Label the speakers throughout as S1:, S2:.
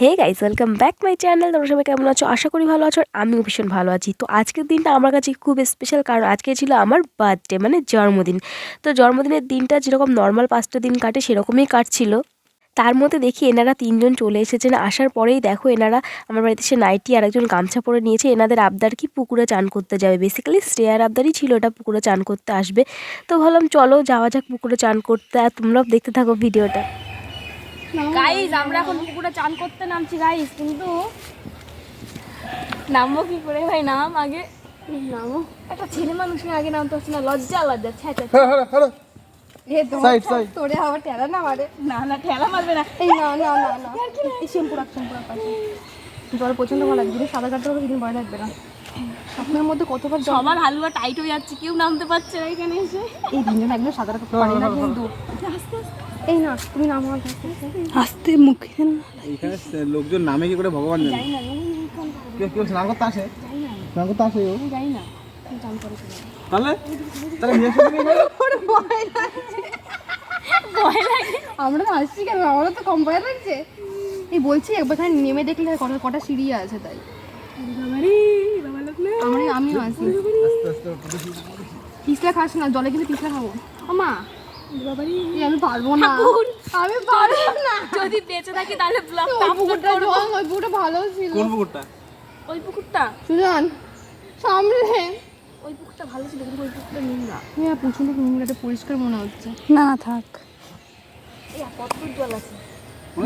S1: Hey guys, welcome back my channel. তোমরা সবাই কেমন আছো? আশা করি ভালো আছো। আর আমিও ভীষণ ভালো আছি। তো আজকের দিনটা আমার কাছে খুব স্পেশাল, কারণ আজকে ছিল আমার বার্থডে, মানে জন্মদিন। তো জন্মদিনের দিনটা যেরকম নর্মাল 5টা দিন কাটে সেরকমই কাটছিল। তার মধ্যে দেখি এনারা 3জন চলে এসেছেন। আসার পরেই দেখো এনারা আমার বাড়িতে সে নাইটি আর একজন গামছা পরে নিয়েছে। এনাদের আবদার কি পুকুরে চান করতে যাবে। বেসিক্যালি শ্রেয়ার আবদারই ছিল এটা, পুকুরে চান করতে আসবে। তো ভাবলাম চলো যাওয়া যাক পুকুরে চান করতে। আর তোমরাও দেখতে থাকো ভিডিওটা।
S2: গাইস, আমরা এখন পুকুরে চান করতে নামছি গাইস, কিন্তু নামবো কি করে ভাই? নাম আগে নামো। একটা ছেলে মানুষকে আগে নামতে হচ্ছে না, লজ্জা লজ্জা। তোরে আবার ঠেলা না মারে? না না, ঠেলা মারবে না। এই না না না না, এই শ্যাম্পু রাখ, শ্যাম্পু রাখ। জল প্রচন্ড ভালো লাগবে, সাদা কাটতে হবে, সেদিন ভয় লাগবে না। স্বপ্নের মধ্যে কতবার সবার হালুয়া টাইট হয়ে যাচ্ছে, কেউ নামতে পারছে না এখানে এসে। এই তিনজন একদম সাদা কাটতে পারি না কিন্তু। আস্তে আস্তে, এই না তুমি নামো আস্তে মুখে।
S3: এখানে লোকজন নামে কি করে ভগবান জানে।
S2: যাই না,
S3: কেউ স্নান করতে আসে?
S2: যাই না,
S3: স্নান করতে আসে ও?
S2: যাই না, চান করে
S3: তাহলে তাহলে নিয়ে এসে দিবি না?
S2: ভয় লাগে। আমরা তো আসছি কেন? আমারও তো কম ভয় লাগছে। এই বলছি একবার নেমে দেখলে কটা সিঁড়ি আছে, তাই আমিও আসি। পিছলা খাস না, জলে কিন্তু পিছলা খাবো। আমা আমি পারবো না, আমি পারবো না। যদি বেঁচে থাকি তাহলে পুকুরটা ভালো ছিল।
S3: কোন পুকুরটা?
S2: ওই পুকুরটা সুজান সামনে, ওই পুকুরটা ভালো ছিল, কিন্তু ওই পুকুরটা নোংরা। হ্যাঁ, প্রচন্ড নোংরাটা, পরিষ্কার মনে হচ্ছে না। থাক, কত দূর জল আছে,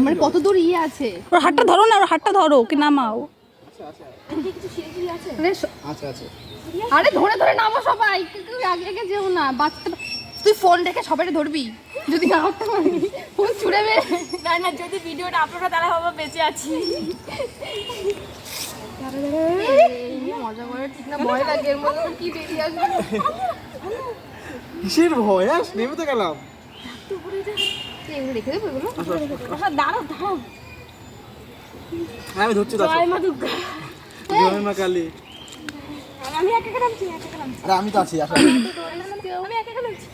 S2: মানে কত দূর ইয়ে আছে।
S4: ওর হাতটা ধরো না, ওর হাতটা ধরো, ওকে নামাও।
S2: কিছু সিঁড়ি আছে।
S3: আচ্ছা আচ্ছা,
S2: আরে ধরে ধরে নামো সবাই, আগে আগে যেও না। বাচ্চা তুই ফোন রেখে সবাই ধরবি, যদি না উঠতে পারি ফোন ছুড়ে বে। না না, যদি ভিডিওটা আপলোড হয় তাহলে বাবা বেঁচে আছি। মজা করে ঠিক না, ভয় লাগে। এর মধ্যে কি বেরিয়ে আসবে?
S3: কিসের ভয়? নেমে তো গেলাম।
S2: রেখে দেবো এগুলো। দাঁড়াও দাঁড়াও,
S3: আমি ধরছি।
S2: জয় মা দুর্গা,
S3: জয় মা কালী।
S2: আমি একা একা নামছি, একা একা নামছি।
S3: আরে আমি তো আছি, আসো।
S2: আমি একা একা নামছি।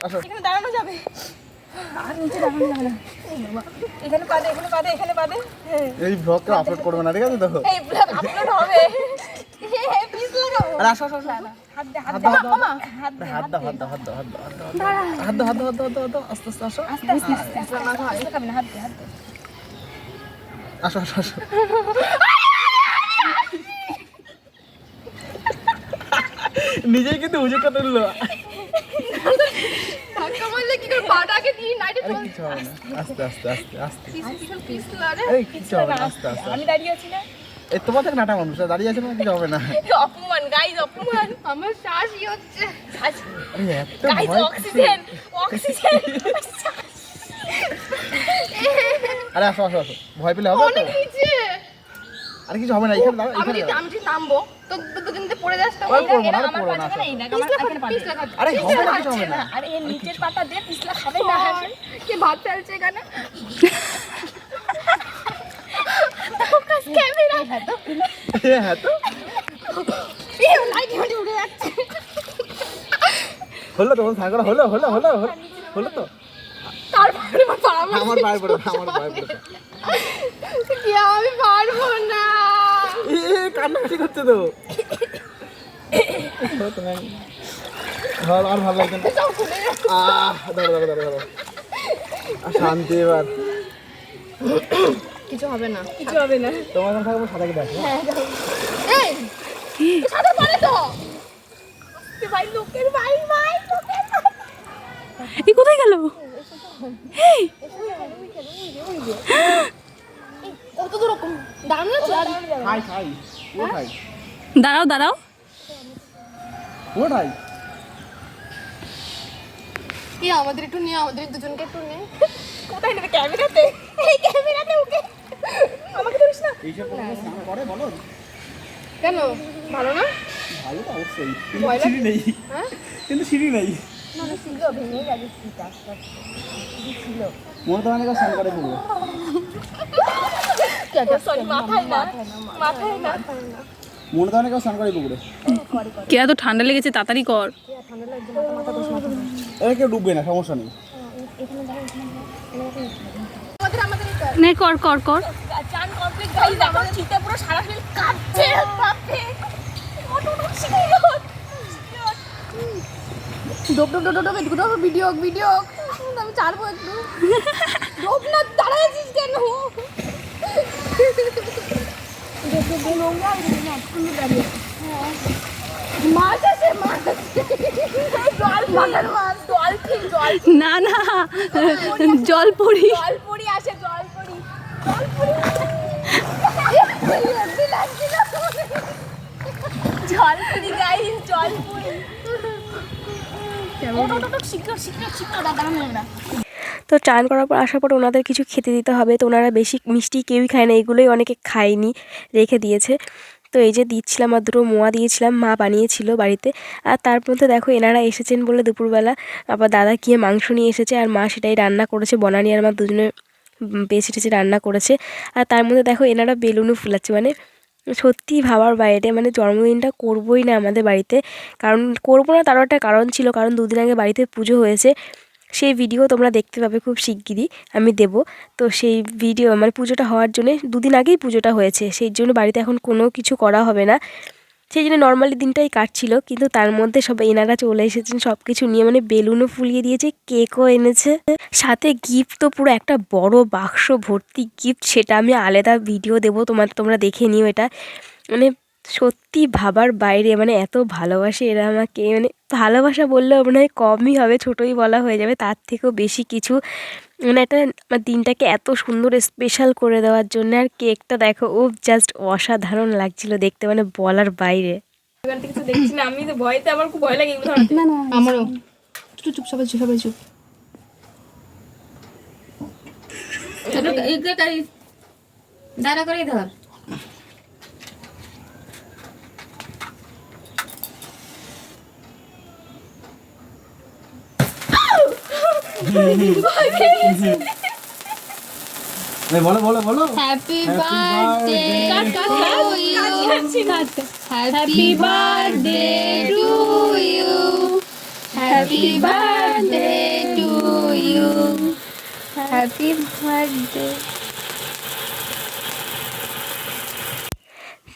S3: আসো।
S2: এখানে দাঁড়ানো যাবে, আর নিচে দাঁড়ানো যাবে না। এখানে পাদে, এখানে পাদে, এখানে পাদে।
S3: এই ব্লগটা আপলোড করবে না, ঠিক আছে তো?
S2: এই ব্লগ আপলোড হবে। প্লিজ লাগাও।
S3: আরে আসো আসো।
S2: হাত দে, হাত দে, মামা হাত দে,
S3: হাত দাও, হাত দাও, হাত দাও, হাত দাও, হাত দাও, হাত দাও, হাত দাও, আস্তে আস্তে আসো।
S2: আস্তে আস্তে আস্তে আস্তে না খাও, এটা খাবে না। হাত দে, হাত দে।
S3: আসো আসো আসো। নিজেই কিন্তু হুজুরটা তুললো।
S2: ধাক্কা মারলে কি করে? পাটাকে দিয়ে নাইটে
S3: আরে
S2: চল।
S3: কিছু হবে না, আস্তে আস্তে আস্তে আস্তে।
S2: পিস লারে।
S3: আরে কিছু হবে না, আস্তে আস্তে।
S2: আমি দাঁড়িয়ে আছি না।
S3: এই তোমার থেকে নাটা মানুষ দাঁড়িয়ে আছে না, কিছু হবে না।
S2: অপমান গাইস, অপমান। আমার শ্বাসই হচ্ছে।
S3: আরে এত
S2: গাইস,
S3: ভয়
S2: অক্সিজেন, অক্সিজেন।
S3: আরে আসো আসো আসো, ভয় পেলে হবে তো?
S2: অনেক নিচে।
S3: আরে কিছু হবে না, এখানে দাঁড়াও, এখানে দাঁড়াও।
S2: আমি যদি নামবো তো দুদিনতে পড়ে যাস তো।
S3: ওই পড়বো না, পড়বো না, আসো।
S2: পিছলা খাবে।
S3: আরে হবে না, কিছু হবে না।
S2: আরে এর নিচের পাতা দিয়ে পিছলা খাবে না। কি ভাত ফেলছে এখানে? ক্যামেরা
S3: হ্যাঁ তো
S2: লাইট উড়ে যাচ্ছে।
S3: হলো তো, সাগর হলো হলো হলো হলো তো।
S2: তারপরে
S3: আমার পায়ে পড়ে, আমার পায়ে পড়ে।
S2: কি আমি পারবো না।
S3: কান্নাকাটি করছে তো। ভালো, আর ভালো লাগছে না। দাঁড়ো দাঁড়ো দাঁড়ো দাঁড়ো, শান্তি। এবার
S2: কিছু হবে না, কিছু হবে না।
S3: তোমার এখন থাকবো সাদাকে দেখো।
S2: এই সাদা পারে তো ভাই, লোকের ভাই ভাই, লোকের
S4: এই কোথায় গেল? এই
S2: কত দূর রকম দাঁড়ানো আছে।
S3: খাই খাই, ও খাই,
S4: দাঁড়াও দাঁড়াও,
S3: ও খাই।
S2: কি আমাদের একটু নিয়ে, আমাদের দুজনকে একটু নে। কোথায় নেবে? ক্যামেরাতে, এই ক্যামেরাতে ওকে। আমাকে ধরিস না।
S3: এইসব স্নান করে বলো?
S2: কেন ভালো না?
S3: ভালো তো অবশ্যই, কিন্তু সিঁড়ি নেই।
S2: হ্যাঁ,
S3: কিন্তু সিঁড়ি নেই।
S2: না না, ছিল, ভেঙে গেছে সিটা ছিল।
S3: মনে তো অনেক স্নান করে পুরো।
S2: সরি, মাথায় না, মাথায় না।
S3: মনে তো অনেক স্নান করে পুকুরে।
S4: কে এত ঠান্ডা লেগেছে, তাড়াতাড়ি কর।
S3: কেউ ডুববে না, সমস্যা নেই।
S4: নে কর কর কর।
S2: চান কমপ্লিট গাইস, আমার শীতে পুরো সারা শরীর কাঁপছে কাঁপছে। ডোব ডোব ডোব ডোব ডোব ভিডিও ভিডিও আমি ছাড়বো একটু। ডোব না, দাঁড়াইছিস কেন? মাছ আছে, মাছ আছে। জল মাছের মাছ, ডলফিন ডলফিন।
S4: না না, জল পড়ি।
S2: জলপুরি আছে, জলপুরি জলপুরি। জলপুরি গাইস, জলপুরি। শিক্ষক শিক্ষক শিক্ষক দাদা না।
S1: তো চান করার পর আসার পর ওনাদের কিছু খেতে দিতে হবে, তো ওনারা বেশি মিষ্টি কেউই খায় না, এগুলোই অনেকে খায়নি, রেখে দিয়েছে। তো এই যে দিচ্ছিলাম, আর দুটো মোয়া দিয়েছিলাম, মা বানিয়েছিল বাড়িতে। আর তার মধ্যে দেখো এনারা এসেছেন বলে দুপুরবেলা আবার দাদা গিয়ে মাংস নিয়ে এসেছে, আর মা সেটাই রান্না করেছে। বনানি আর মা দুজনে বেছে টেছে রান্না করেছে। আর তার মধ্যে দেখো এনারা বেলুনও ফুলাচ্ছে, মানে সত্যি ভাবার বাইরে, মানে জন্মদিনটা করবোই না আমাদের বাড়িতে। কারণ করবো না, তারও একটা কারণ ছিল, কারণ দুদিন আগে বাড়িতে পুজো হয়েছে, সেই ভিডিও তোমরা দেখতে পাবে খুব শিগগিরই, আমি দেব। তো সেই ভিডিও মানে পুজোটা হওয়ার জন্য, দুদিন আগেই পুজোটা হয়েছে, সেই জন্য বাড়িতে এখন কোনো কিছু করা হবে না, সেই জন্য নর্মালি দিনটাই কাটছিল। কিন্তু তার মধ্যে সবাই এনারা চলে এসেছেন সব কিছু নিয়ে, মানে বেলুনও ফুলিয়ে দিয়েছে, কেকও এনেছে, সাথে গিফট তো পুরো একটা বড় বাক্স ভর্তি গিফট। সেটা আমি আলাদা ভিডিও দেবো, তোমরা দেখে নিও। এটা মানে সত্যি ভাবার বাইরে, মানে এত ভালোবাসে এরা আমাকে, মানে ভালোবাসা বললেও মনে হয় কমই হবে, ছোটোই বলা হয়ে যাবে, তার থেকেও বেশি কিছু। মানে একটা আমার দিনটাকে এত সুন্দর স্পেশাল করে দেওয়ার জন্য। আর কেকটা দেখো, ও জাস্ট অসাধারণ লাগছিল দেখতে, মানে বলার বাইরে।
S2: এবার থেকে কিছু দেখছি না আমি, তো ভয়তে আমার খুব ভয় লাগে এগুলো ধরতে।
S4: না না, আমারও। চুপ চুপ, সবাই চুপ, সবাই চুপ।
S2: দাঁড়া করেই ধর।
S3: বলো বলো বলো।
S2: Happy
S3: birthday
S2: happy birthday to you, happy birthday to you, happy birthday.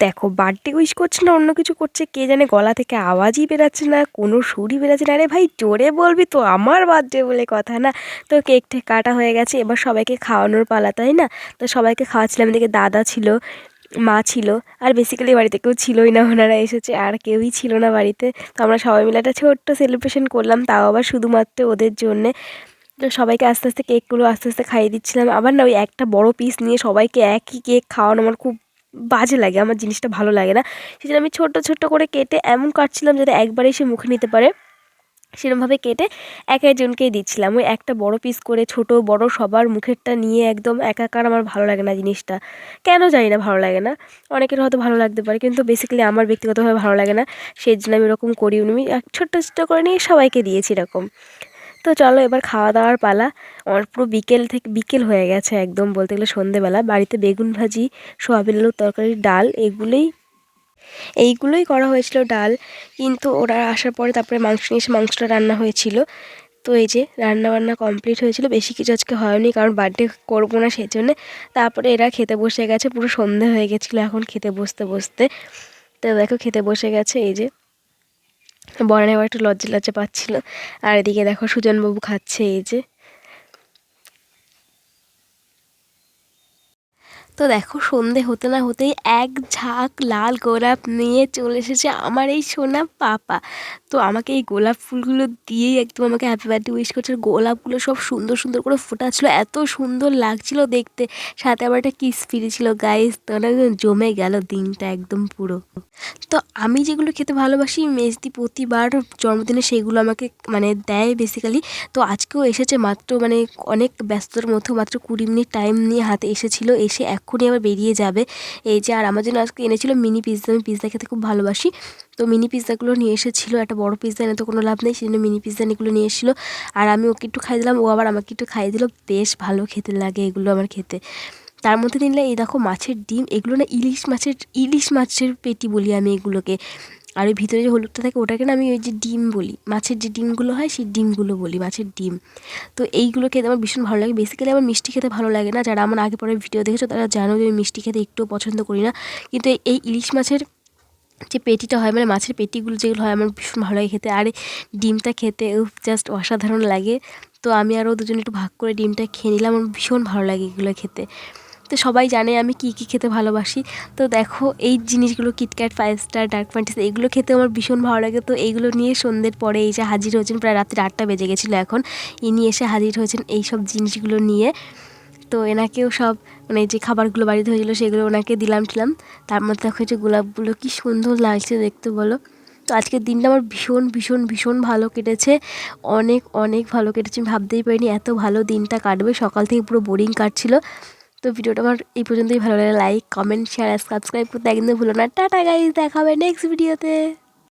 S1: দেখো বার্থডে উইশ করছে না অন্য কিছু করছে, কে জানে, গলা থেকে আওয়াজই বেরাচ্ছে না, কোনো সুরই বেরাচ্ছে না। আরে ভাই জোরে বলবি তো, আমার বার্থডে বলে কথা না। তো কেকটা কাটা হয়ে গেছে, এবার সবাইকে খাওয়ানোর পালা, তাই না? তো সবাইকে খাওয়াচ্ছিলাম, এদিকে দাদা ছিল, মা ছিল, আর বেসিক্যালি বাড়িতে কেউ ছিলই না, ওনারা এসেছে আর কেউই ছিল না বাড়িতে। তো আমরা সবাই মিলে একটা ছোট্ট সেলিব্রেশন করলাম, তাও আবার শুধুমাত্র ওদের জন্যে। তো সবাইকে আস্তে আস্তে কেকগুলো আস্তে আস্তে খাইয়ে দিচ্ছিলাম। আবার না ওই একটা বড় পিস নিয়ে সবাইকে একই কেক খাওয়ানো আমার খুব বাজে লাগে, আমার জিনিসটা ভালো লাগে না। সেই জন্য আমি ছোট্ট ছোট্ট করে কেটে এমন কাটছিলাম যাতে একবারে সে মুখে নিতে পারে, সেরকমভাবে কেটে এক একজনকেই দিচ্ছিলাম। ওই একটা বড় পিস করে ছোট বড় সবার মুখেরটা নিয়ে একদম একাকার, আমার ভালো লাগে না জিনিসটা, কেন জানি না ভালো লাগে না। অনেকের হয়তো ভালো লাগতে পারে, কিন্তু বেসিক্যালি আমার ব্যক্তিগতভাবে ভালো লাগে না, সেই জন্য আমি এরকম করি। আমি ছোট্ট ছোট্ট করে নিয়ে সবাইকে দিয়েছি এরকম। তো চলো এবার খাওয়া দাওয়ার পালা। আমার পুরো বিকেল হয়ে গেছে একদম, বলতে গেলে সন্ধেবেলা। বাড়িতে বেগুন ভাজি, সোয়াবিন আলুর তরকারি, ডাল, এইগুলোই করা হয়েছিল, ডাল। কিন্তু ওরা আসার পরে তারপরে মাংস নিয়ে এসে মাংসটা রান্না হয়েছিল। তো এই যে রান্না কমপ্লিট হয়েছিল, বেশি কিছু আজকে হয়নি কারণ বার্থডে করবো না সেই জন্যে। তারপরে এরা খেতে বসে গেছে, পুরো সন্ধে হয়ে গেছিলো এখন খেতে বসতে বসতে। তো দেখো খেতে বসে গেছে, এই যে বনানি আবার একটু লজ্জা লজ্জা পাচ্ছিল। আর এদিকে দেখো সুজনবাবু খাচ্ছে, এই যে। তো দেখো সন্ধে হতে না হতেই এক ঝাঁক লাল গোলাপ নিয়ে চলে এসেছে আমার এই সোনা পাপা। তো আমাকে এই গোলাপ ফুলগুলো দিয়েই একদম আমাকে হ্যাপি বার্থডে উইশ করছে। গোলাপগুলো সব সুন্দর সুন্দর করে ফোটাচ্ছিল, এত সুন্দর লাগছিল দেখতে, সাথে আবার একটা কিস ফিরেছিল গাইস। তো একদম জমে গেল দিনটা একদম পুরো। তো আমি যেগুলো খেতে ভালোবাসি, মেজদি প্রতিবার জন্মদিনে সেগুলো আমাকে মানে দেয় বেসিক্যালি। তো আজকেও এসেছে মাত্র, মানে অনেক ব্যস্ততার মধ্যেও মাত্র 20 মিনিট টাইম নিয়ে হাতে এসেছিলো, এসে এক্ষুনি আবার বেরিয়ে যাবে। এই যে, আর আমার জন্য আজকে এনেছিল মিনি পিৎজা, আমি পিৎজা খেতে খুব ভালোবাসি। তো মিনি পিৎজাগুলো নিয়ে এসেছিলো, একটা বড় পিৎজা এনে তো কোনো লাভ নেই, সেই জন্য মিনি পিৎজা এগুলো নিয়ে এসেছিলো। আর আমি ওকে একটু খাইয়ে দিলাম, ও আবার আমাকে একটু খাইয়ে দিল, বেশ ভালো খেতে লাগে এগুলো আমার খেতে। তার মধ্যে নিলে এই দেখো মাছের ডিম, এগুলো না ইলিশ মাছের পেটি বলি আমি এগুলোকে। আর ওই ভিতরে যে হলুদটা থাকে ওটাকে না আমি ওই যে ডিম বলি, মাছের যে ডিমগুলো হয় সেই ডিমগুলো বলি, মাছের ডিম। তো এইগুলো খেতে আমার ভীষণ ভালো লাগে। বেসিক্যালি আমার মিষ্টি খেতে ভালো লাগে না, যারা আমার আগে পরে ভিডিও দেখেছো তারা জানো যে আমি মিষ্টি খেতে একটুও পছন্দ করি না। কিন্তু এই ইলিশ মাছের যে পেটিটা হয়, মানে মাছের পেটিগুলো যেগুলো হয় আমার ভীষণ ভালো লাগে খেতে। আর ডিমটা খেতে জাস্ট অসাধারণ লাগে। তো আমি আরও দুজন একটু ভাগ করে ডিমটা খেয়ে নিলাম, আমার ভীষণ ভালো লাগে এগুলো খেতে। তো সবাই জানে আমি কী কী খেতে ভালোবাসি। তো দেখো এই জিনিসগুলো কিটক্যাট, 5 স্টার, ডার্ক ফ্যান্টাসি এগুলো খেতে আমার ভীষণ ভালো লাগে। তো এইগুলো নিয়ে সন্ধ্যের পরে এই যে হাজির হয়েছেন, প্রায় রাত্রি 8টা বেজে গেছিলো এখন, ইনি এসে হাজির হয়েছেন এই সব জিনিসগুলো নিয়ে। তো এনাকেও সব মানে যে খাবারগুলো বাড়িতে হয়েছিলো সেগুলো ওনাকে দিলাম। তার মধ্যে দেখো যে গোলাপগুলো কী সুন্দর লাগছে দেখতে বলো। তো আজকের দিনটা আমার ভীষণ ভীষণ ভীষণ ভালো কেটেছে, অনেক অনেক ভালো কেটেছে। আমি ভাবতেই পারিনি এত ভালো দিনটা কাটবে, সকাল থেকে পুরো বোরিং কাটছিল। তো ভিডিওটা আমার এই পর্যন্তই ভালো লাগে। লাইক, কমেন্ট, শেয়ার আর সাবস্ক্রাইব করতে একদম ভুলো না। টাটা গাইস, দেখা হবে নেক্সট ভিডিওতে।